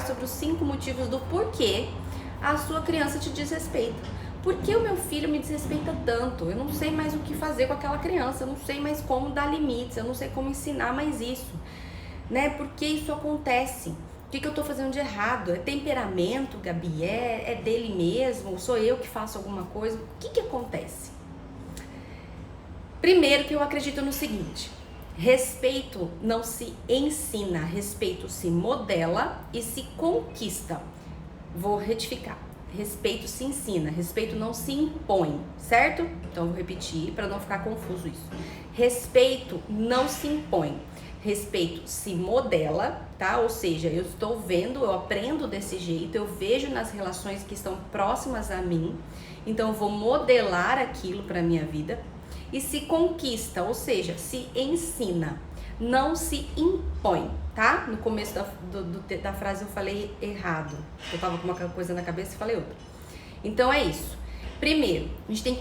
falar sobre os 5 motivos do porquê a sua criança te desrespeita. Por que o meu filho me desrespeita tanto? Eu não sei mais o que fazer com aquela criança, eu não sei mais como dar limites, eu não sei como ensinar mais isso, né? Por que isso acontece? O que eu tô fazendo de errado? É temperamento, Gabi? É dele mesmo? Sou eu que faço alguma coisa? O que acontece? Primeiro que eu acredito no seguinte: respeito não se ensina, respeito se modela e se conquista. Vou retificar. Respeito se ensina, respeito não se impõe, certo? Então vou repetir para não ficar confuso isso. Respeito não se impõe, respeito se modela, tá? Ou seja, eu estou vendo, eu aprendo desse jeito, eu vejo nas relações que estão próximas a mim, então eu vou modelar aquilo para minha vida. E se conquista, ou seja, se ensina, não se impõe, tá? No começo da frase eu falei errado, eu tava com uma coisa na cabeça e falei outra. Então é isso. Primeiro, a gente tem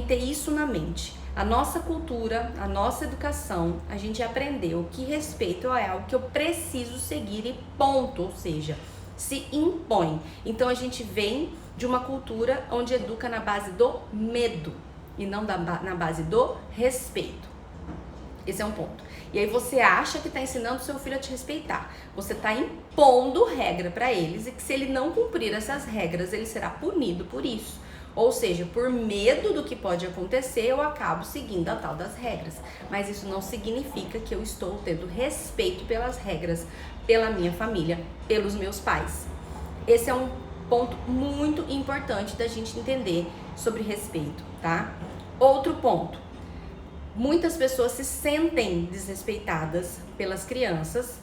que ter isso na mente. A nossa cultura, a nossa educação, a gente aprendeu que respeito é algo que eu preciso seguir e ponto, ou seja, se impõe. Então a gente vem de uma cultura onde educa na base do medo e não na base do respeito. Esse é um ponto. E aí você acha que está ensinando seu filho a te respeitar. Você está impondo regra para eles e que se ele não cumprir essas regras, ele será punido por isso. Ou seja, por medo do que pode acontecer, eu acabo seguindo a tal das regras. Mas isso não significa que eu estou tendo respeito pelas regras, pela minha família, pelos meus pais. Esse é um ponto muito importante da gente entender sobre respeito, tá? Outro ponto. Muitas pessoas se sentem desrespeitadas pelas crianças,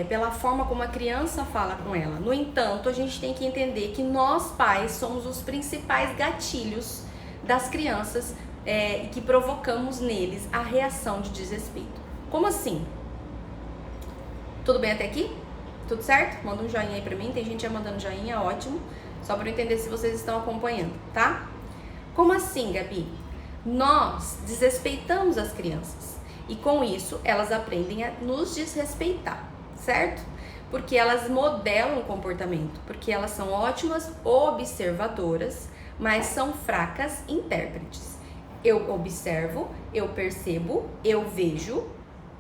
pela forma como a criança fala com ela. No entanto, a gente tem que entender que nós pais somos os principais gatilhos das crianças e que provocamos neles a reação de desrespeito. Como assim? Tudo bem até aqui? Tudo certo? Manda um joinha aí pra mim, tem gente já mandando joinha, ótimo. Só pra eu entender se vocês estão acompanhando, tá? Como assim, Gabi? Nós desrespeitamos as crianças e com isso elas aprendem a nos desrespeitar, certo? Porque elas modelam o comportamento, porque elas são ótimas observadoras, mas são fracas intérpretes. Eu observo, eu percebo, eu vejo,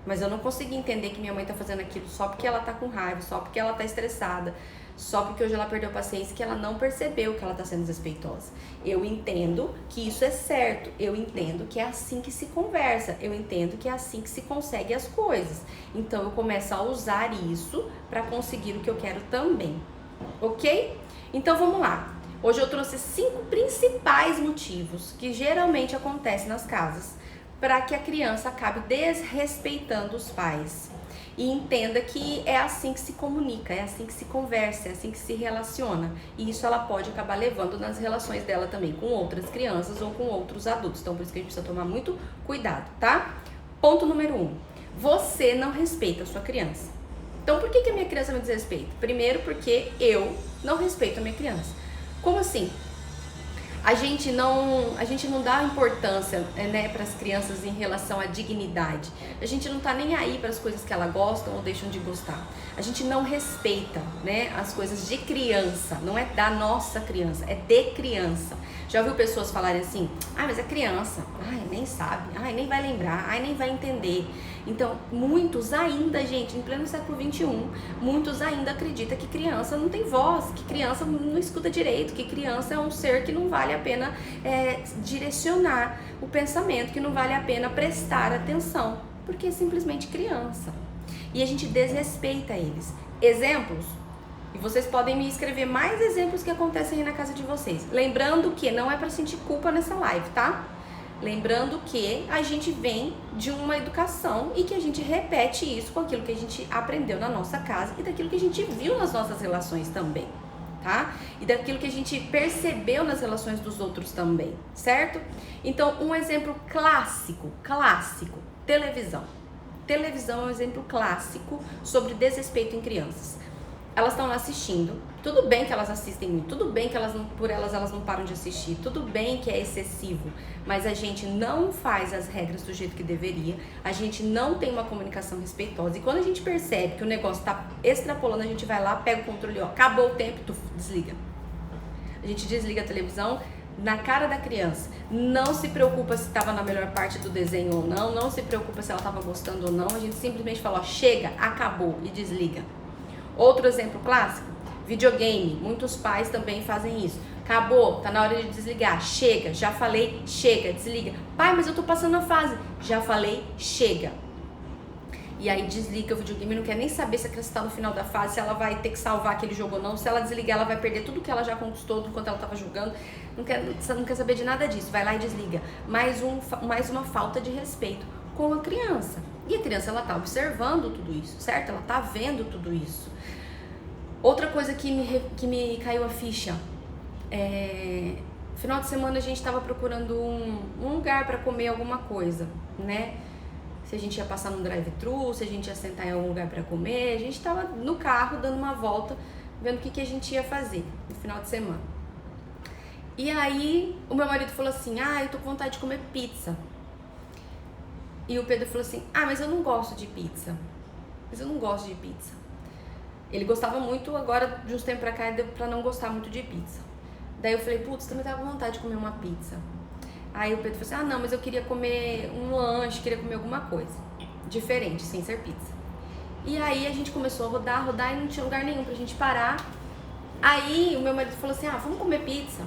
mas eu não consigo entender que minha mãe tá fazendo aquilo só porque ela tá com raiva, só porque ela tá estressada, só porque hoje ela perdeu a paciência, que ela não percebeu que ela tá sendo desrespeitosa. Eu entendo que isso é certo, eu entendo que é assim que se conversa, eu entendo que é assim que se consegue as coisas. Então eu começo a usar isso para conseguir o que eu quero também, ok? Então vamos lá. Hoje eu trouxe 5 principais motivos que geralmente acontecem nas casas para que a criança acabe desrespeitando os pais. E entenda que é assim que se comunica, é assim que se conversa, é assim que se relaciona. E isso ela pode acabar levando nas relações dela também com outras crianças ou com outros adultos. Então por isso que a gente precisa tomar muito cuidado, tá? Ponto número 1. Você não respeita a sua criança. Então por que a minha criança me desrespeita? Primeiro porque eu não respeito a minha criança. Como assim? A gente não dá importância, né, para as crianças em relação à dignidade. A gente não tá nem aí para as coisas que elas gostam ou deixam de gostar. A gente não respeita, né, as coisas de criança. Não é da nossa criança, é de criança. Já ouviu pessoas falarem assim: mas é criança, nem sabe, nem vai lembrar, nem vai entender. Então, muitos ainda, gente, em pleno século XXI, muitos ainda acreditam que criança não tem voz, que criança não escuta direito, que criança é um ser que não vale a pena direcionar o pensamento, que não vale a pena prestar atenção, porque é simplesmente criança. E a gente desrespeita eles. Exemplos? E vocês podem me escrever mais exemplos que acontecem aí na casa de vocês. Lembrando que não é pra sentir culpa nessa live, tá? Lembrando que a gente vem de uma educação e que a gente repete isso com aquilo que a gente aprendeu na nossa casa e daquilo que a gente viu nas nossas relações também, tá? E daquilo que a gente percebeu nas relações dos outros também, certo? Então, um exemplo clássico, televisão. Televisão é um exemplo clássico sobre desrespeito em crianças. elas estão lá assistindo, tudo bem que elas assistem muito, tudo bem que por elas não param de assistir, tudo bem que é excessivo, mas a gente não faz as regras do jeito que deveria, a gente não tem uma comunicação respeitosa, e quando a gente percebe que o negócio tá extrapolando, a gente vai lá, pega o controle, ó, acabou o tempo, tu desliga. A gente desliga a televisão na cara da criança, não se preocupa se estava na melhor parte do desenho ou não, não se preocupa se ela estava gostando ou não, a gente simplesmente fala, ó, chega, acabou, e desliga. Outro exemplo clássico, videogame, muitos pais também fazem isso. Acabou, tá na hora de desligar, chega, já falei, chega, desliga. Pai, mas eu tô passando a fase, já falei, chega. E aí desliga o videogame, não quer nem saber se a criança tá no final da fase, se ela vai ter que salvar aquele jogo ou não. Se ela desligar, ela vai perder tudo que ela já conquistou enquanto ela tava jogando. Não quer saber de nada disso, vai lá e desliga. Mais uma falta de respeito com a criança. E a criança, ela tá observando tudo isso, certo? Ela tá vendo tudo isso. Outra coisa que me caiu a ficha, final de semana a gente tava procurando um lugar para comer alguma coisa, né? Se a gente ia passar num drive-thru, se a gente ia sentar em algum lugar para comer, a gente tava no carro dando uma volta, vendo o que a gente ia fazer no final de semana. E aí o meu marido falou assim, eu tô com vontade de comer pizza. E o Pedro falou assim, mas eu não gosto de pizza. Ele gostava muito, agora de uns tempos pra cá, deu pra não gostar muito de pizza. Daí eu falei, putz, também tava com vontade de comer uma pizza. Aí o Pedro falou assim, não, mas eu queria comer um lanche, queria comer alguma coisa diferente, sem ser pizza. E aí a gente começou a rodar e não tinha lugar nenhum pra gente parar. Aí o meu marido falou assim, vamos comer pizza.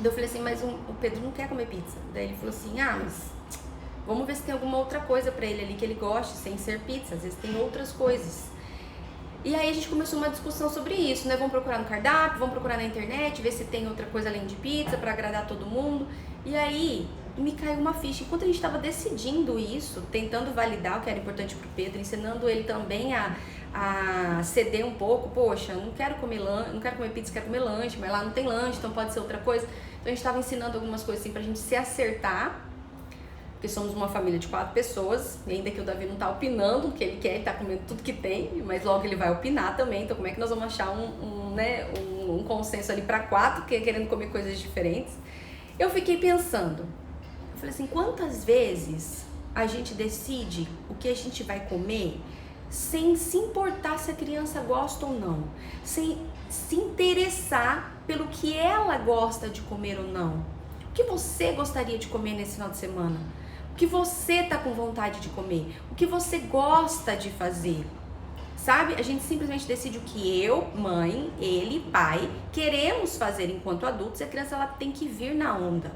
Daí eu falei assim, mas o Pedro não quer comer pizza. Daí ele falou assim, mas vamos ver se tem alguma outra coisa pra ele ali que ele goste, sem ser pizza. Às vezes tem outras coisas. E aí a gente começou uma discussão sobre isso, né? Vamos procurar no cardápio, vamos procurar na internet, ver se tem outra coisa além de pizza pra agradar todo mundo. E aí me caiu uma ficha. Enquanto a gente estava decidindo isso, tentando validar o que era importante pro Pedro, ensinando ele também a ceder um pouco. Poxa, não quero comer pizza, quero comer lanche, mas lá não tem lanche, então pode ser outra coisa. Então a gente estava ensinando algumas coisas assim pra gente se acertar. Porque somos uma família de 4 pessoas, e ainda que o Davi não tá opinando o que ele quer, ele tá comendo tudo que tem, mas logo ele vai opinar também, então como é que nós vamos achar um consenso ali para 4, querendo comer coisas diferentes? Eu fiquei pensando, eu falei assim, quantas vezes a gente decide o que a gente vai comer sem se importar se a criança gosta ou não, sem se interessar pelo que ela gosta de comer ou não. O que você gostaria de comer nesse final de semana? O que você tá com vontade de comer, o que você gosta de fazer, sabe? A gente simplesmente decide o que eu, mãe, ele, pai, queremos fazer enquanto adultos, e a criança ela tem que vir na onda,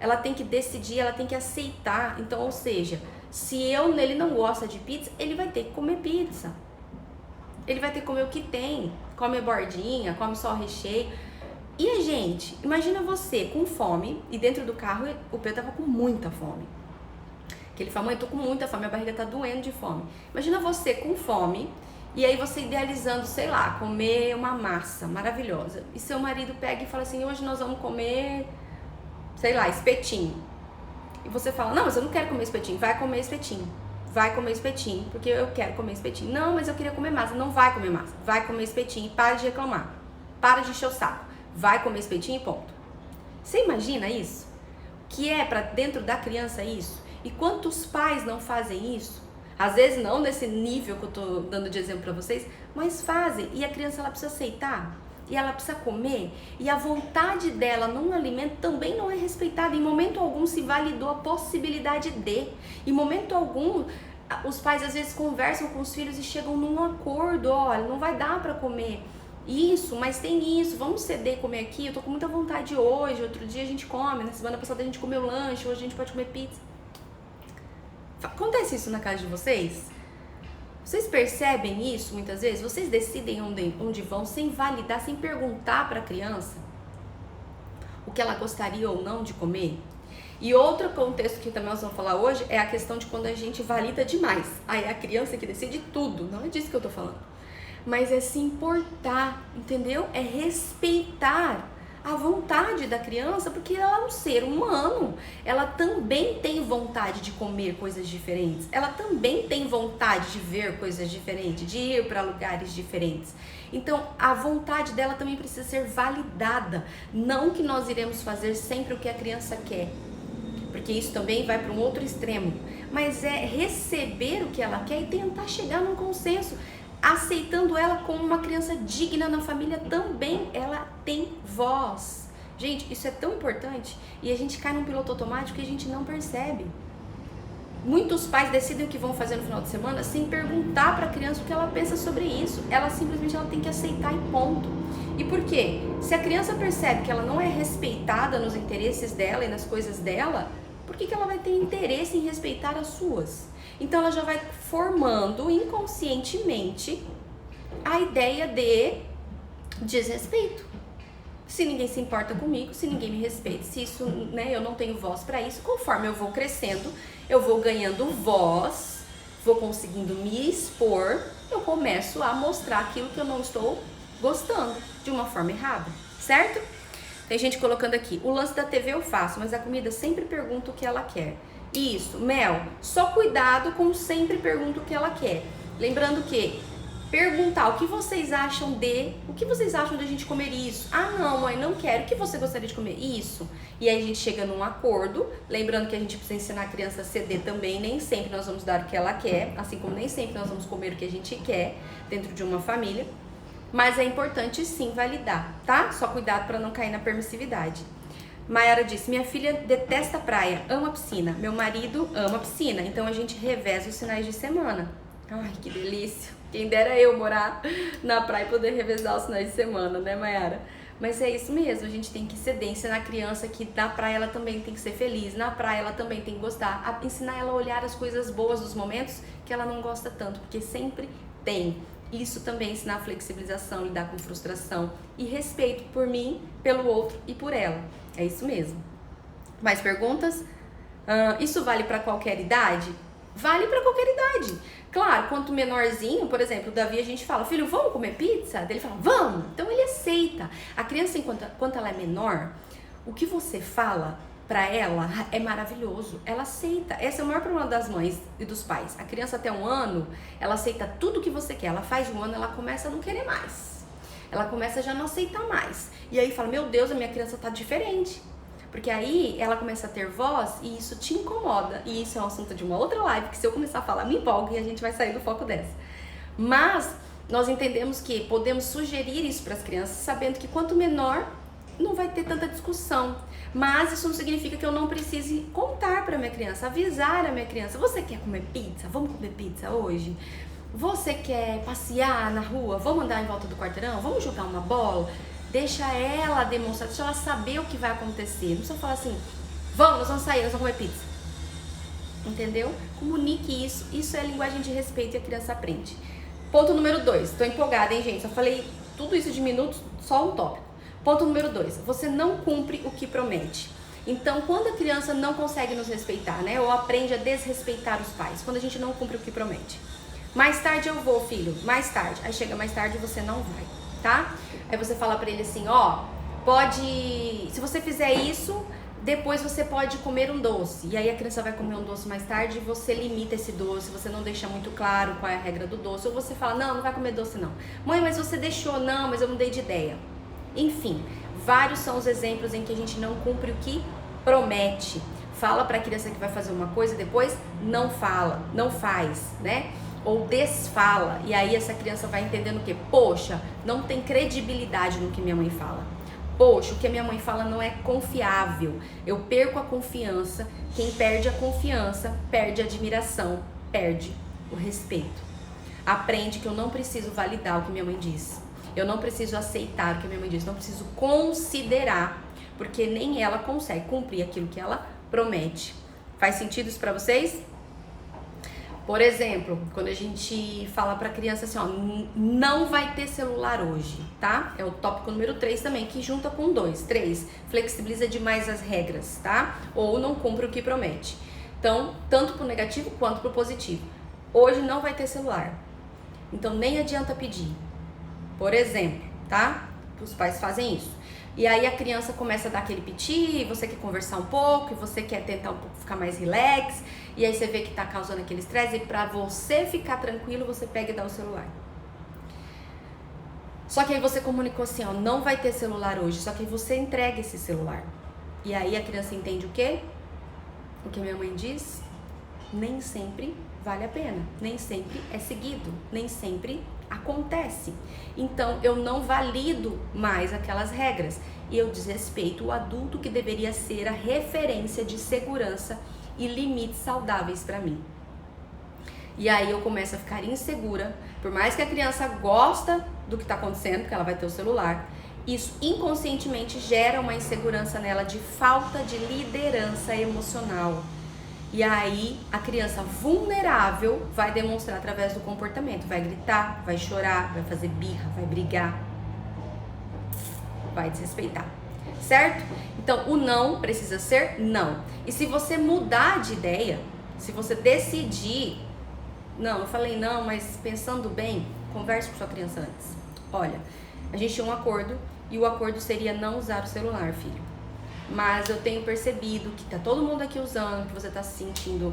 ela tem que decidir, ela tem que aceitar. Então, ou seja, se ele não gosta de pizza, ele vai ter que comer pizza, ele vai ter que comer o que tem, come bordinha, come só o recheio. E a gente, imagina você com fome, e dentro do carro o Pedro tava com muita fome. Que ele falou, mãe, tô com muita fome, minha barriga tá doendo de fome. Imagina você com fome, e aí você idealizando, sei lá, comer uma massa maravilhosa. E seu marido pega e fala assim, hoje nós vamos comer, sei lá, espetinho. E você fala, não, mas eu não quero comer espetinho, vai comer espetinho. Vai comer espetinho, porque eu quero comer espetinho. Não, mas eu queria comer massa. Não vai comer massa, vai comer espetinho e para de reclamar. Para de encher o saco. Vai comer espetinho e ponto. Você imagina isso? Que é pra dentro da criança isso? E quantos pais não fazem isso? Às vezes não nesse nível que eu tô dando de exemplo pra vocês, mas fazem. E a criança ela precisa aceitar. E ela precisa comer. E a vontade dela num alimento também não é respeitada. Em momento algum se validou a possibilidade de. Em momento algum os pais às vezes conversam com os filhos e chegam num acordo. Olha, não vai dar pra comer isso, mas tem isso, vamos ceder e comer aqui, eu tô com muita vontade hoje, outro dia a gente come, na semana passada a gente comeu lanche, hoje a gente pode comer pizza. Acontece isso na casa de vocês? Vocês percebem isso muitas vezes? Vocês decidem onde vão sem validar, sem perguntar pra criança o que ela gostaria ou não de comer? E outro contexto que também nós vamos falar hoje é a questão de quando a gente valida demais. Aí é a criança que decide tudo, não é disso que eu tô falando. Mas é se importar, entendeu? É respeitar a vontade da criança, porque ela é um ser humano, ela também tem vontade de comer coisas diferentes, ela também tem vontade de ver coisas diferentes, de ir para lugares diferentes. Então, a vontade dela também precisa ser validada, não que nós iremos fazer sempre o que a criança quer, porque isso também vai para um outro extremo, mas é receber o que ela quer e tentar chegar num consenso, aceitando ela como uma criança digna na família também, ela tem voz. Gente, isso é tão importante e a gente cai num piloto automático e a gente não percebe. Muitos pais decidem o que vão fazer no final de semana sem perguntar para a criança o que ela pensa sobre isso. Ela simplesmente tem que aceitar e ponto. E por quê? Se a criança percebe que ela não é respeitada nos interesses dela e nas coisas dela, por que ela vai ter interesse em respeitar as suas? Então ela já vai formando inconscientemente a ideia de desrespeito. Se ninguém se importa comigo, se ninguém me respeita, se isso, né, eu não tenho voz para isso, conforme eu vou crescendo, eu vou ganhando voz, vou conseguindo me expor, eu começo a mostrar aquilo que eu não estou gostando de uma forma errada, certo? Tem gente colocando aqui, o lance da TV eu faço, mas a comida sempre pergunta o que ela quer. Isso, Mel, só cuidado com sempre pergunta o que ela quer. Lembrando que perguntar o que vocês acham de a gente comer isso? Ah, não, mãe, não quero. O que você gostaria de comer? Isso. E aí a gente chega num acordo, lembrando que a gente precisa ensinar a criança a ceder também, nem sempre nós vamos dar o que ela quer, assim como nem sempre nós vamos comer o que a gente quer dentro de uma família. Mas é importante sim validar, tá? Só cuidado para não cair na permissividade. Mayara disse, minha filha detesta praia, ama piscina. Meu marido ama piscina, então a gente reveza os finais de semana. Ai, que delícia. Quem dera eu morar na praia e poder revezar os finais de semana, né, Mayara? Mas é isso mesmo, a gente tem que ceder, ensinar a criança que na praia ela também tem que ser feliz, na praia ela também tem que gostar, ensinar ela a olhar as coisas boas dos momentos que ela não gosta tanto, porque sempre tem. Isso também ensinar flexibilização, lidar com frustração e respeito por mim, pelo outro e por ela. É isso mesmo. Mais perguntas? Isso vale para qualquer idade? Vale para qualquer idade. Claro, quanto menorzinho, por exemplo, o Davi, a gente fala, filho, vamos comer pizza? Daí ele fala, vamos! Então ele aceita. A criança, enquanto ela é menor, o que você fala para ela é maravilhoso. Ela aceita. Esse é o maior problema das mães e dos pais. A criança até 1 ano, ela aceita tudo que você quer. Ela faz 1 ano, ela começa a não querer mais. Ela começa a já não aceitar mais. E aí fala, meu Deus, a minha criança tá diferente. Porque aí ela começa a ter voz e isso te incomoda. E isso é um assunto de uma outra live, que se eu começar a falar, me empolga e a gente vai sair do foco dessa. Mas nós entendemos que podemos sugerir isso para as crianças, sabendo que quanto menor, não vai ter tanta discussão. Mas isso não significa que eu não precise contar para minha criança, avisar a minha criança, você quer comer pizza? Vamos comer pizza hoje? Você quer passear na rua? Vamos andar em volta do quarteirão? Vamos jogar uma bola? Deixa ela demonstrar, deixa ela saber o que vai acontecer. Não precisa falar assim, vamos, nós vamos sair, nós vamos comer pizza. Entendeu? Comunique isso. Isso é linguagem de respeito e a criança aprende. Ponto número 2. Tô empolgada, hein, gente? Só falei tudo isso de minutos, só um tópico. Ponto número 2. Você não cumpre o que promete. Então, quando a criança não consegue nos respeitar, né? Ou aprende a desrespeitar os pais. Quando a gente não cumpre o que promete. Mais tarde eu vou, filho. Mais tarde. Aí chega mais tarde e você não vai, tá? Aí você fala pra ele assim, ó, se você fizer isso, depois você pode comer um doce. E aí a criança vai comer um doce mais tarde e você limita esse doce, você não deixa muito claro qual é a regra do doce. Ou você fala, não vai comer doce não. Mãe, mas você deixou, não, mas eu mudei de ideia. Enfim, vários são os exemplos em que a gente não cumpre o que promete. Fala pra criança que vai fazer uma coisa e depois não fala, não faz, né? Ou desfala, e aí essa criança vai entendendo que, poxa, não tem credibilidade no que minha mãe fala. Poxa, o que a minha mãe fala não é confiável. Eu perco a confiança. Quem perde a confiança, perde a admiração, perde o respeito. Aprende que eu não preciso validar o que minha mãe diz. Eu não preciso aceitar o que a minha mãe diz. Não preciso considerar, porque nem ela consegue cumprir aquilo que ela promete. Faz sentido isso pra vocês? Por exemplo, quando a gente fala pra criança assim, ó, não vai ter celular hoje, tá? É o tópico número 3 também, que junta com 2. 3, flexibiliza demais as regras, tá? Ou não cumpre o que promete. Então, tanto pro negativo quanto pro positivo. Hoje não vai ter celular. Então, nem adianta pedir. Por exemplo, tá? Os pais fazem isso. E aí a criança começa a dar aquele piti, você quer conversar um pouco, e você quer tentar um pouco ficar mais relax, e aí você vê que tá causando aquele estresse, e pra você ficar tranquilo, você pega e dá o celular. Só que aí você comunicou assim, ó, não vai ter celular hoje, só que aí você entrega esse celular. E aí a criança entende o quê? O que minha mãe diz? Nem sempre vale a pena, nem sempre é seguido, nem sempre acontece. Então eu não valido mais aquelas regras e eu desrespeito o adulto que deveria ser a referência de segurança e limites saudáveis para mim. E aí eu começo a ficar insegura, por mais que a criança gosta do que está acontecendo, porque ela vai ter o celular, isso inconscientemente gera uma insegurança nela de falta de liderança emocional. E aí a criança vulnerável vai demonstrar através do comportamento, vai gritar, vai chorar, vai fazer birra, vai brigar, vai desrespeitar, certo? Então o não precisa ser não. E se você mudar de ideia, se você decidir, não, eu falei não, mas pensando bem, converse com sua criança antes. Olha, a gente tinha um acordo e o acordo seria não usar o celular, filho. Mas eu tenho percebido que tá todo mundo aqui usando, que você tá se sentindo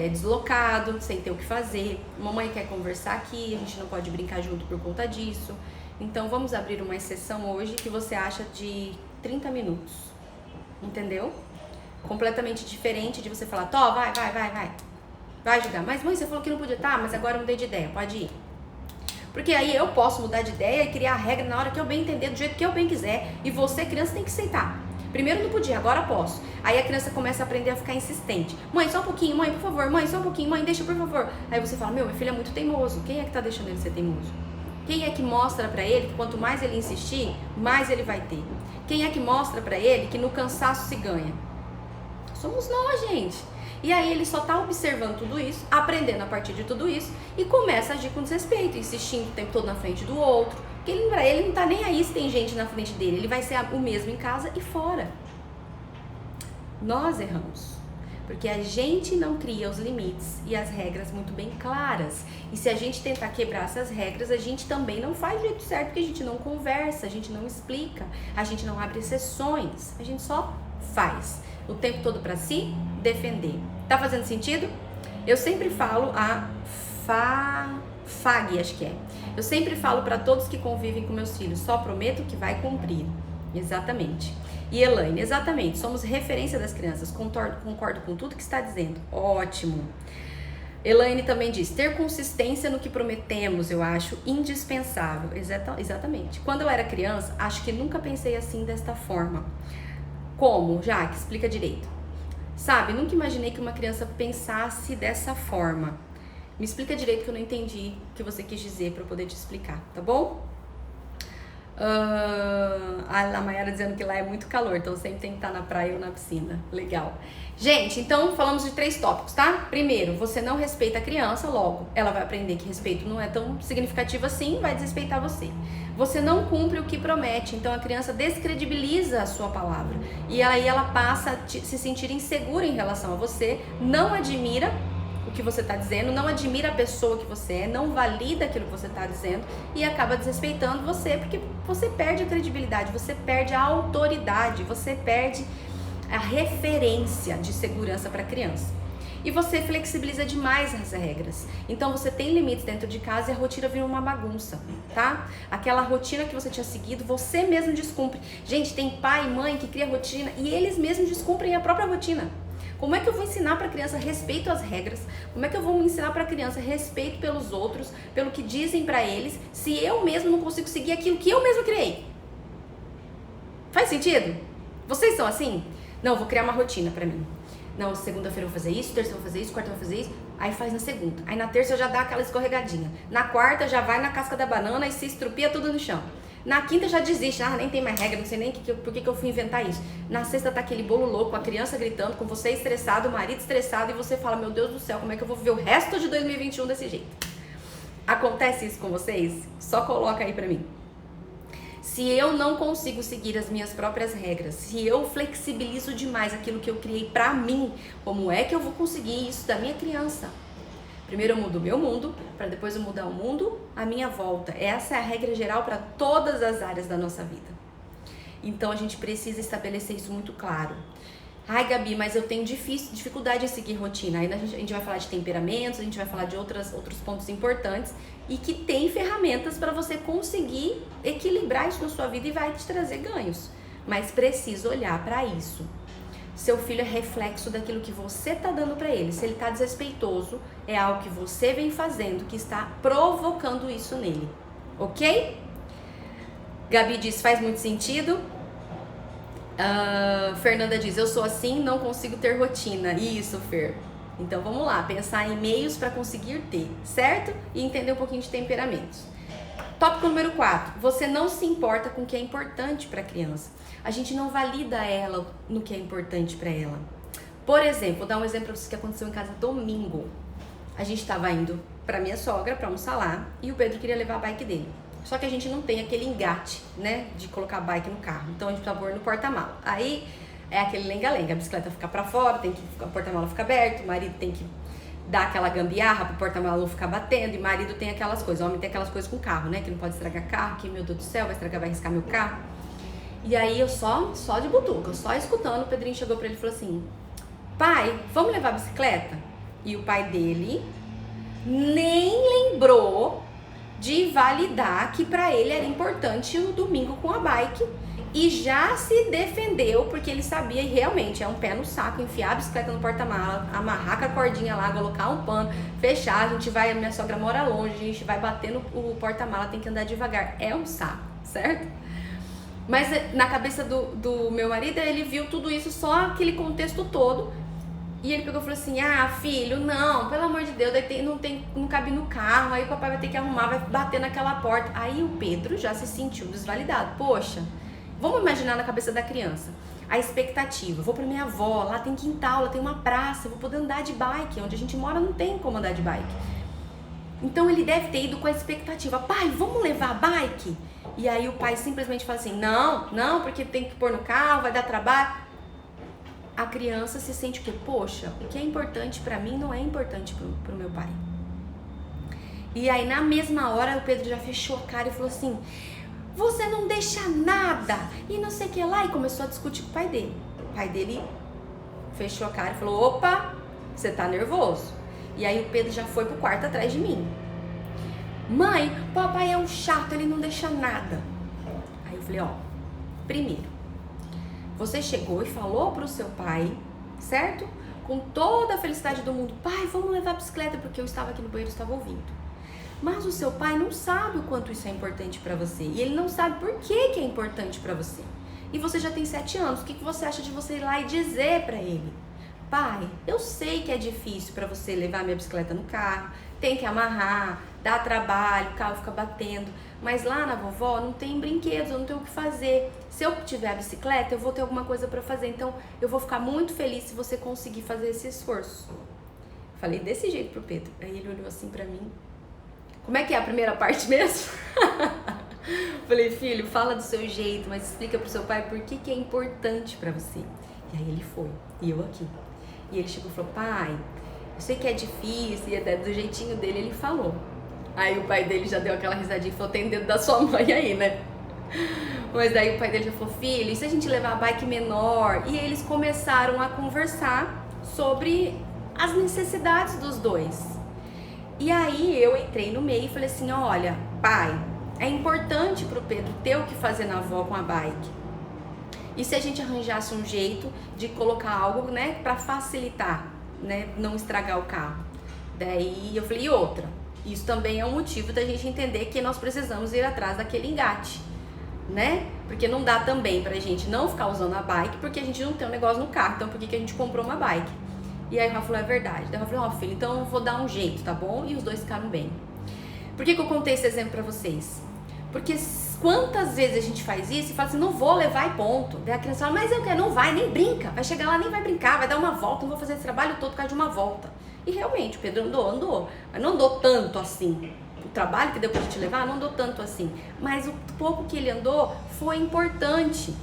deslocado, sem ter o que fazer. Mamãe quer conversar aqui, a gente não pode brincar junto por conta disso. Então vamos abrir uma exceção hoje que você acha de 30 minutos. Entendeu? Completamente diferente de você falar, Tó, vai jogar. Mas mãe, você falou que não podia, tá, mas agora eu mudei de ideia, pode ir. Porque aí eu posso mudar de ideia e criar a regra na hora que eu bem entender, do jeito que eu bem quiser. E você, criança, tem que aceitar. Primeiro não podia, agora posso. Aí a criança começa a aprender a ficar insistente. Mãe, só um pouquinho, mãe, por favor. Mãe, só um pouquinho, mãe, deixa, por favor. Aí você fala, meu filho é muito teimoso. Quem é que tá deixando ele ser teimoso? Quem é que mostra pra ele que quanto mais ele insistir, mais ele vai ter? Quem é que mostra pra ele que no cansaço se ganha? Somos nós, gente. E aí ele só tá observando tudo isso, aprendendo a partir de tudo isso e começa a agir com desrespeito, insistindo o tempo todo na frente do outro. Porque pra ele não tá nem aí se tem gente na frente dele, ele vai ser o mesmo em casa e fora. Nós erramos, porque a gente não cria os limites e as regras muito bem claras. E se a gente tentar quebrar essas regras, a gente também não faz do jeito certo, porque a gente não conversa, a gente não explica, a gente não abre exceções, a gente só faz o tempo todo pra se defender. Tá fazendo sentido? Eu sempre falo FAG, acho que é. Eu sempre falo para todos que convivem com meus filhos, só prometo que vai cumprir. Exatamente. E Elaine, exatamente, somos referência das crianças, concordo com tudo que está dizendo. Ótimo. Elaine também diz, ter consistência no que prometemos, eu acho indispensável. Exatamente. Quando eu era criança, acho que nunca pensei assim desta forma. Como? Jaque, explica direito. Sabe, nunca imaginei que uma criança pensasse dessa forma. Me explica direito que eu não entendi o que você quis dizer para eu poder te explicar, tá bom? A Mayara dizendo que lá é muito calor, então sempre tem que estar na praia ou na piscina. Legal. Gente, então falamos de 3 tópicos, tá? Primeiro, você não respeita a criança, logo ela vai aprender que respeito não é tão significativo assim, vai desrespeitar você. Você não cumpre o que promete, então a criança descredibiliza a sua palavra. E aí ela passa a se sentir insegura em relação a você, não admira o que você está dizendo, não admira a pessoa que você é, não valida aquilo que você está dizendo e acaba desrespeitando você, porque você perde a credibilidade, você perde a autoridade, você perde a referência de segurança para a criança. E você flexibiliza demais as regras. Então você tem limites dentro de casa e a rotina vira uma bagunça, tá? Aquela rotina que você tinha seguido, você mesmo descumpre. Gente, tem pai e mãe que cria rotina e eles mesmos descumprem a própria rotina. Como é que eu vou ensinar para a criança respeito às regras? Como é que eu vou ensinar para a criança respeito pelos outros, pelo que dizem para eles, se eu mesmo não consigo seguir aquilo que eu mesmo criei? Faz sentido? Vocês são assim? Não, eu vou criar uma rotina para mim. Não, segunda-feira eu vou fazer isso, terça eu vou fazer isso, quarta eu vou fazer isso. Aí faz na segunda. Aí na terça já dá aquela escorregadinha. Na quarta já vai na casca da banana e se estrupia tudo no chão. Na quinta já desiste, nem tem mais regra, não sei nem por que eu fui inventar isso. Na sexta tá aquele bolo louco, a criança gritando, com você estressado, o marido estressado, e você fala, meu Deus do céu, como é que eu vou viver o resto de 2021 desse jeito? Acontece isso com vocês? Só coloca aí pra mim. Se eu não consigo seguir as minhas próprias regras, se eu flexibilizo demais aquilo que eu criei pra mim, como é que eu vou conseguir isso da minha criança? Primeiro eu mudo o meu mundo, para depois eu mudar o mundo à minha volta. Essa é a regra geral para todas as áreas da nossa vida. Então a gente precisa estabelecer isso muito claro. Ai, Gabi, mas eu tenho dificuldade em seguir rotina. Aí a gente vai falar de temperamentos, a gente vai falar de outros pontos importantes e que tem ferramentas para você conseguir equilibrar isso na sua vida e vai te trazer ganhos. Mas precisa olhar para isso. Seu filho é reflexo daquilo que você está dando para ele. Se ele está desrespeitoso, é algo que você vem fazendo que está provocando isso nele. Ok? Gabi diz, faz muito sentido. Fernanda diz, eu sou assim, não consigo ter rotina. Isso, Fer. Então vamos lá, pensar em meios para conseguir ter, certo? E entender um pouquinho de temperamentos. Tópico número 4. Você não se importa com o que é importante para a criança. A gente não valida ela no que é importante para ela. Por exemplo, vou dar um exemplo para vocês que aconteceu em casa domingo. A gente estava indo para minha sogra para almoçar lá e o Pedro queria levar a bike dele. Só que a gente não tem aquele engate, né, de colocar a bike no carro. Então a gente precisa pôr no porta-mala. Aí é aquele lenga-lenga, a bicicleta fica para fora, o porta-mala fica aberto, o marido tem que dar aquela gambiarra pro porta-mala não ficar batendo, e marido tem aquelas coisas, homem tem aquelas coisas com carro, né, que não pode estragar carro, que meu Deus do céu, vai estragar, vai riscar meu carro. E aí eu só de butuca, só escutando, o Pedrinho chegou pra ele e falou assim, pai, vamos levar a bicicleta? E o pai dele nem lembrou de validar que pra ele era importante o domingo com a bike e já se defendeu porque ele sabia, e realmente é um pé no saco, enfiar a bicicleta no porta-mala, amarrar com a cordinha lá, colocar um pano, fechar, a gente vai, a minha sogra mora longe, a gente vai bater no porta-mala, tem que andar devagar, é um saco, certo? Mas na cabeça do meu marido, ele viu tudo isso, só aquele contexto todo. E ele pegou e falou assim, filho, não, pelo amor de Deus, não cabe no carro, aí o papai vai ter que arrumar, vai bater naquela porta. Aí o Pedro já se sentiu desvalidado. Poxa, vamos imaginar na cabeça da criança a expectativa. Vou pra minha avó, lá tem quintal, lá tem uma praça, vou poder andar de bike. Onde a gente mora não tem como andar de bike. Então ele deve ter ido com a expectativa, pai, vamos levar a bike? E aí o pai simplesmente fala assim, não, porque tem que pôr no carro, vai dar trabalho. A criança se sente o quê? Poxa, o que é importante pra mim não é importante pro meu pai. E aí na mesma hora o Pedro já fechou a cara e falou assim, você não deixa nada, e não sei o que lá, e começou a discutir com o pai dele. O pai dele fechou a cara e falou, opa, você tá nervoso. E aí o Pedro já foi pro quarto atrás de mim. Mãe, papai é um chato, ele não deixa nada. Aí eu falei, primeiro, você chegou e falou pro seu pai, certo? Com toda a felicidade do mundo, pai, vamos levar a bicicleta, porque eu estava aqui no banheiro, estava ouvindo. Mas o seu pai não sabe o quanto isso é importante pra você, e ele não sabe por que é importante pra você. E você já tem 7 anos, o que você acha de você ir lá e dizer pra ele? Pai, eu sei que é difícil pra você levar minha bicicleta no carro, tem que amarrar, dá trabalho, o carro fica batendo, mas lá na vovó não tem brinquedos, eu não tenho o que fazer. Se eu tiver a bicicleta, eu vou ter alguma coisa pra fazer, então eu vou ficar muito feliz se você conseguir fazer esse esforço. Falei desse jeito pro Pedro, aí ele olhou assim pra mim, como é que é a primeira parte mesmo? Falei, filho, fala do seu jeito, mas explica pro seu pai por que é importante pra você. E aí ele foi, e eu aqui. E ele chegou e falou, pai, eu sei que é difícil, e até do jeitinho dele ele falou. Aí o pai dele já deu aquela risadinha e falou, tem dedo da sua mãe aí, né? Mas daí o pai dele já falou, filho, e se a gente levar a bike menor? E eles começaram a conversar sobre as necessidades dos dois. E aí eu entrei no meio e falei assim, olha, pai, é importante pro Pedro ter o que fazer na avó com a bike. E se a gente arranjasse um jeito de colocar algo, né, pra facilitar, né, não estragar o carro? Daí eu falei, e outra, isso também é um motivo da gente entender que nós precisamos ir atrás daquele engate, né? Porque não dá também pra gente não ficar usando a bike, porque a gente não tem um negócio no carro, então por que a gente comprou uma bike? E aí o Rafa falou, é verdade. Daí eu falei, filho, então eu vou dar um jeito, tá bom? E os dois ficaram bem. Por que eu contei esse exemplo pra vocês? Porque quantas vezes a gente faz isso e fala assim, não vou levar e ponto. Daí a criança fala, mas eu quero, não vai, nem brinca. Vai chegar lá, nem vai brincar, vai dar uma volta, não vou fazer esse trabalho todo por causa de uma volta. E realmente, o Pedro andou, mas não andou tanto assim. O trabalho que deu pra gente levar não andou tanto assim. Mas o pouco que ele andou foi importante.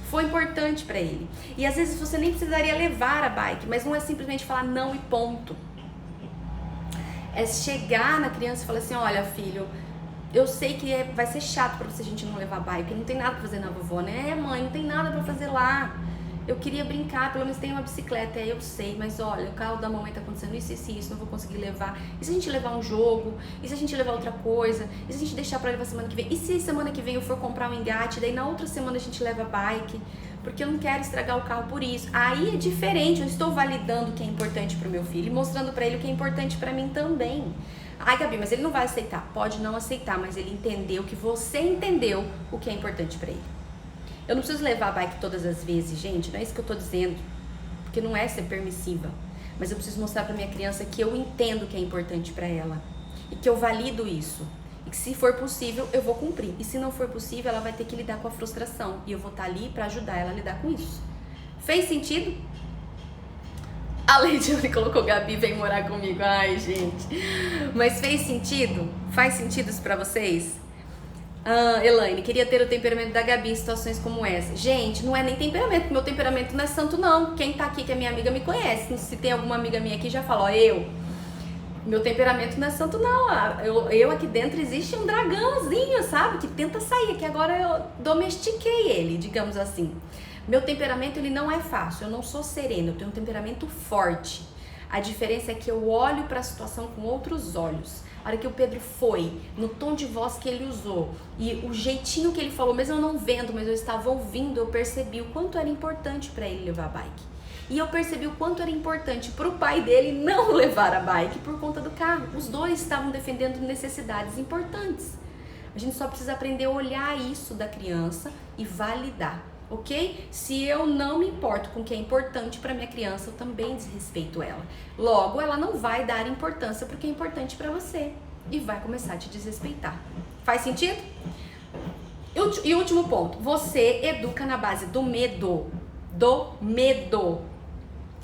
Foi importante pra ele. E às vezes você nem precisaria levar a bike, mas não é simplesmente falar não e ponto. É chegar na criança e falar assim, olha filho, eu sei que vai ser chato pra você a gente não levar bike, não tem nada pra fazer na vovó, né? É mãe, não tem nada pra fazer lá. Eu queria brincar, pelo menos tem uma bicicleta, eu sei, mas olha, o carro da mamãe tá acontecendo isso, não vou conseguir levar. E se a gente levar um jogo? E se a gente levar outra coisa? E se a gente deixar pra levar semana que vem? E se semana que vem eu for comprar um engate, daí na outra semana a gente leva a bike? Porque eu não quero estragar o carro por isso. Aí é diferente, eu estou validando o que é importante pro meu filho e mostrando pra ele o que é importante pra mim também. Ai, Gabi, mas ele não vai aceitar. Pode não aceitar, mas ele entendeu que você entendeu o que é importante pra ele. Eu não preciso levar a bike todas as vezes, gente, não é isso que eu tô dizendo, porque não é ser permissiva, mas eu preciso mostrar pra minha criança que eu entendo o que é importante pra ela e que eu valido isso e que se for possível eu vou cumprir, e se não for possível ela vai ter que lidar com a frustração e eu vou estar ali pra ajudar ela a lidar com isso. Fez sentido? A Leidiane colocou, Gabi vem morar comigo, ai gente, mas fez sentido? Faz sentido isso pra vocês? Elaine, queria ter o temperamento da Gabi em situações como essa. Gente, não é nem temperamento, meu temperamento não é santo não. Quem tá aqui que é minha amiga me conhece. Se tem alguma amiga minha aqui já fala, ó, meu temperamento não é santo não. Eu aqui dentro existe um dragãozinho, sabe? Que tenta sair, que agora eu domestiquei ele, digamos assim. Meu temperamento ele não é fácil, eu não sou sereno, eu tenho um temperamento forte. A diferença é que eu olho para a situação com outros olhos. A hora que o Pedro foi, no tom de voz que ele usou e o jeitinho que ele falou, mesmo eu não vendo, mas eu estava ouvindo, eu percebi o quanto era importante para ele levar a bike. E eu percebi o quanto era importante para o pai dele não levar a bike por conta do carro. Os dois estavam defendendo necessidades importantes. A gente só precisa aprender a olhar isso da criança e validar, ok? Se eu não me importo com o que é importante para minha criança, eu também desrespeito ela. Logo, ela não vai dar importância para o que é importante para você e vai começar a te desrespeitar. Faz sentido? E o último ponto, você educa na base do medo,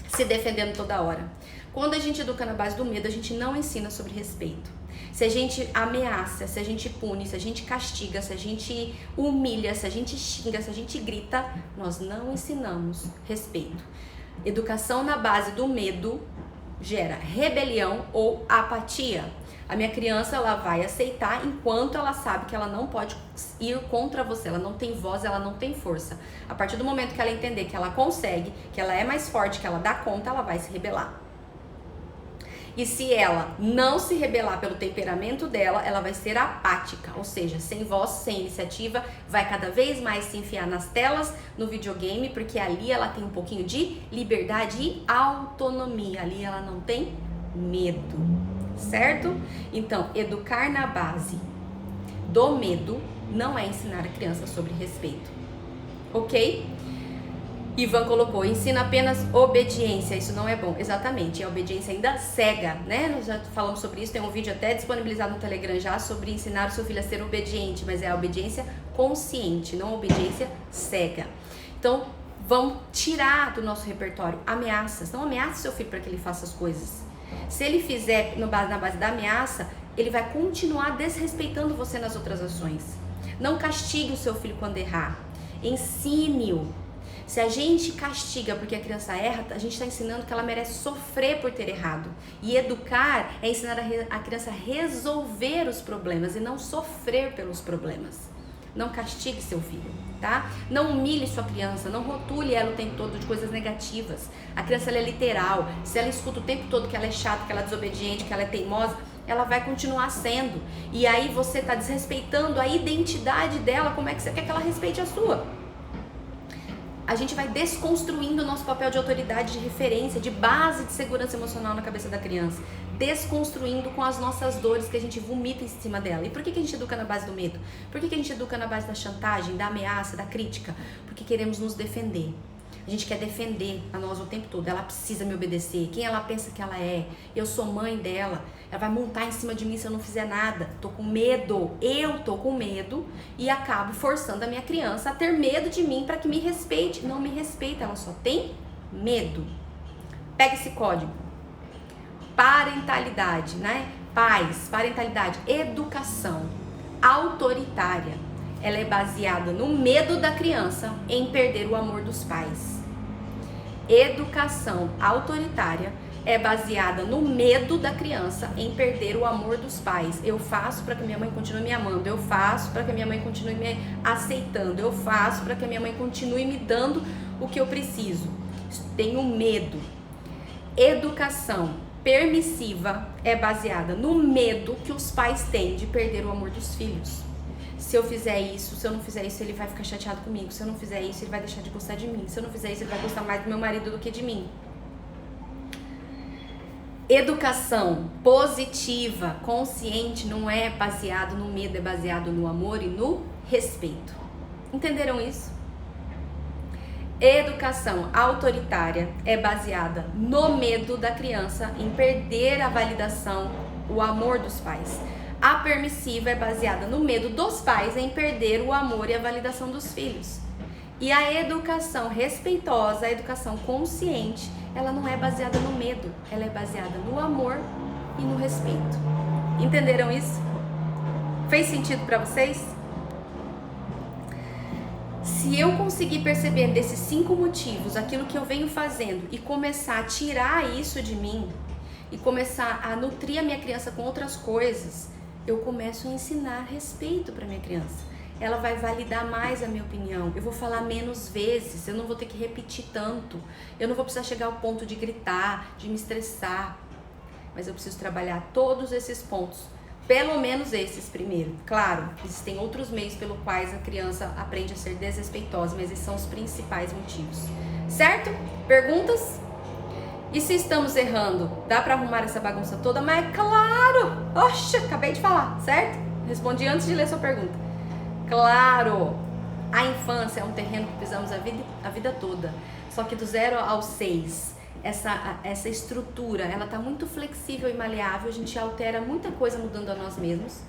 se defendendo toda hora. Quando a gente educa na base do medo, a gente não ensina sobre respeito. Se a gente ameaça, se a gente pune, se a gente castiga, se a gente humilha, se a gente xinga, se a gente grita, nós não ensinamos respeito. Educação na base do medo gera rebelião ou apatia. A minha criança, ela vai aceitar enquanto ela sabe que ela não pode ir contra você, ela não tem voz, ela não tem força. A partir do momento que ela entender que ela consegue, que ela é mais forte, que ela dá conta, ela vai se rebelar. E se ela não se rebelar pelo temperamento dela, ela vai ser apática, ou seja, sem voz, sem iniciativa, vai cada vez mais se enfiar nas telas, no videogame, porque ali ela tem um pouquinho de liberdade e autonomia, ali ela não tem medo, certo? Então, educar na base do medo não é ensinar a criança sobre respeito, ok? Ivan colocou, ensina apenas obediência, isso não é bom. Exatamente, a obediência ainda cega, né? Nós já falamos sobre isso, tem um vídeo até disponibilizado no Telegram já sobre ensinar o seu filho a ser obediente, mas é a obediência consciente, não a obediência cega. Então, vamos tirar do nosso repertório ameaças, não ameace seu filho para que ele faça as coisas. Se ele fizer na base da ameaça, ele vai continuar desrespeitando você nas outras ações. Não castigue o seu filho quando errar, ensine-o. Se a gente castiga porque a criança erra, a gente está ensinando que ela merece sofrer por ter errado. E educar é ensinar a criança a resolver os problemas e não sofrer pelos problemas. Não castigue seu filho, tá? Não humilhe sua criança, não rotule ela o tempo todo de coisas negativas. A criança ela é literal. Se ela escuta o tempo todo que ela é chata, que ela é desobediente, que ela é teimosa, ela vai continuar sendo. E aí você está desrespeitando a identidade dela. Como é que você quer que ela respeite a sua? A gente vai desconstruindo o nosso papel de autoridade, de referência, de base de segurança emocional na cabeça da criança. Desconstruindo com as nossas dores que a gente vomita em cima dela. E por que a gente educa na base do medo? Por que a gente educa na base da chantagem, da ameaça, da crítica? Porque queremos nos defender. A gente quer defender a nós o tempo todo. Ela precisa me obedecer. Quem ela pensa que ela é? Eu sou mãe dela. Ela vai montar em cima de mim se eu não fizer nada. Tô com medo. Eu tô com medo e acabo forçando a minha criança a ter medo de mim para que me respeite. Não me respeita, ela só tem medo. Pega esse código. Parentalidade, né? Pais, parentalidade, educação autoritária. Ela é baseada no medo da criança em perder o amor dos pais. Educação autoritária é baseada no medo da criança em perder o amor dos pais. Eu faço para que minha mãe continue me amando, eu faço para que minha mãe continue me aceitando, eu faço para que minha mãe continue me dando o que eu preciso. Tenho medo. Educação permissiva é baseada no medo que os pais têm de perder o amor dos filhos. Se eu fizer isso, se eu não fizer isso, ele vai ficar chateado comigo. Se eu não fizer isso, ele vai deixar de gostar de mim. Se eu não fizer isso, ele vai gostar mais do meu marido do que de mim. Educação positiva, consciente, não é baseado no medo, é baseado no amor e no respeito. Entenderam isso? Educação autoritária é baseada no medo da criança em perder a validação, o amor dos pais. A permissiva é baseada no medo dos pais em perder o amor e a validação dos filhos. E a educação respeitosa, a educação consciente, ela não é baseada no medo, ela é baseada no amor e no respeito. Entenderam isso? Fez sentido para vocês? Se eu conseguir perceber desses 5 motivos aquilo que eu venho fazendo e começar a tirar isso de mim e começar a nutrir a minha criança com outras coisas, eu começo a ensinar respeito para minha criança. Ela vai validar mais a minha opinião, eu vou falar menos vezes, eu não vou ter que repetir tanto, eu não vou precisar chegar ao ponto de gritar, de me estressar, mas eu preciso trabalhar todos esses pontos, pelo menos esses primeiro. Claro, existem outros meios pelos quais a criança aprende a ser desrespeitosa, mas esses são os principais motivos, certo? Perguntas? E se estamos errando, dá pra arrumar essa bagunça toda? Mas é claro! Oxe, acabei de falar, certo? Respondi antes de ler sua pergunta. Claro! A infância é um terreno que pisamos a vida toda. Só que do 0 aos 6, essa estrutura, ela tá muito flexível e maleável. A gente altera muita coisa mudando a nós mesmos.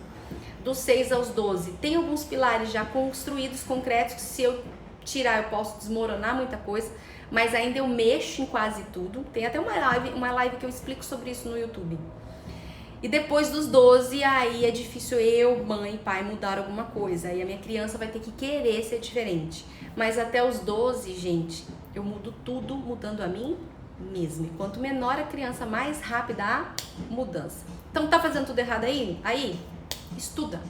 Dos 6 aos 12, tem alguns pilares já construídos, concretos, que se eu tirar eu posso desmoronar muita coisa. Mas ainda eu mexo em quase tudo. Tem até uma live que eu explico sobre isso no YouTube. E depois dos 12, aí é difícil eu, mãe, pai, mudar alguma coisa. Aí a minha criança vai ter que querer ser diferente. Mas até os 12, gente, eu mudo tudo mudando a mim mesma. E quanto menor a criança, mais rápida a mudança. Então tá fazendo tudo errado aí? Aí, estuda.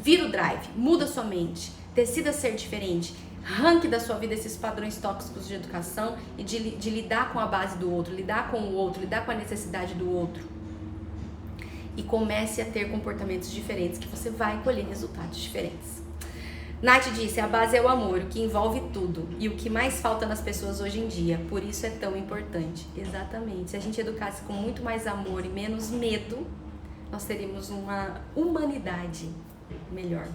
Vira o drive, muda sua mente. Decida ser diferente. Arranque da sua vida esses padrões tóxicos de educação e de lidar com a base do outro, lidar com o outro, lidar com a necessidade do outro. E comece a ter comportamentos diferentes que você vai colher resultados diferentes. Nath disse, a base é o amor, o que envolve tudo e o que mais falta nas pessoas hoje em dia, por isso é tão importante. Exatamente, se a gente educasse com muito mais amor e menos medo, nós teríamos uma humanidade melhor.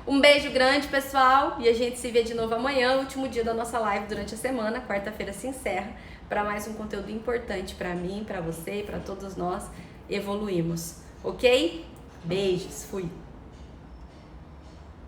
Um beijo grande, pessoal, e a gente se vê de novo amanhã, último dia da nossa live durante a semana. Quarta-feira se encerra para mais um conteúdo importante para mim, para você e para todos nós evoluirmos, ok? Beijos, fui!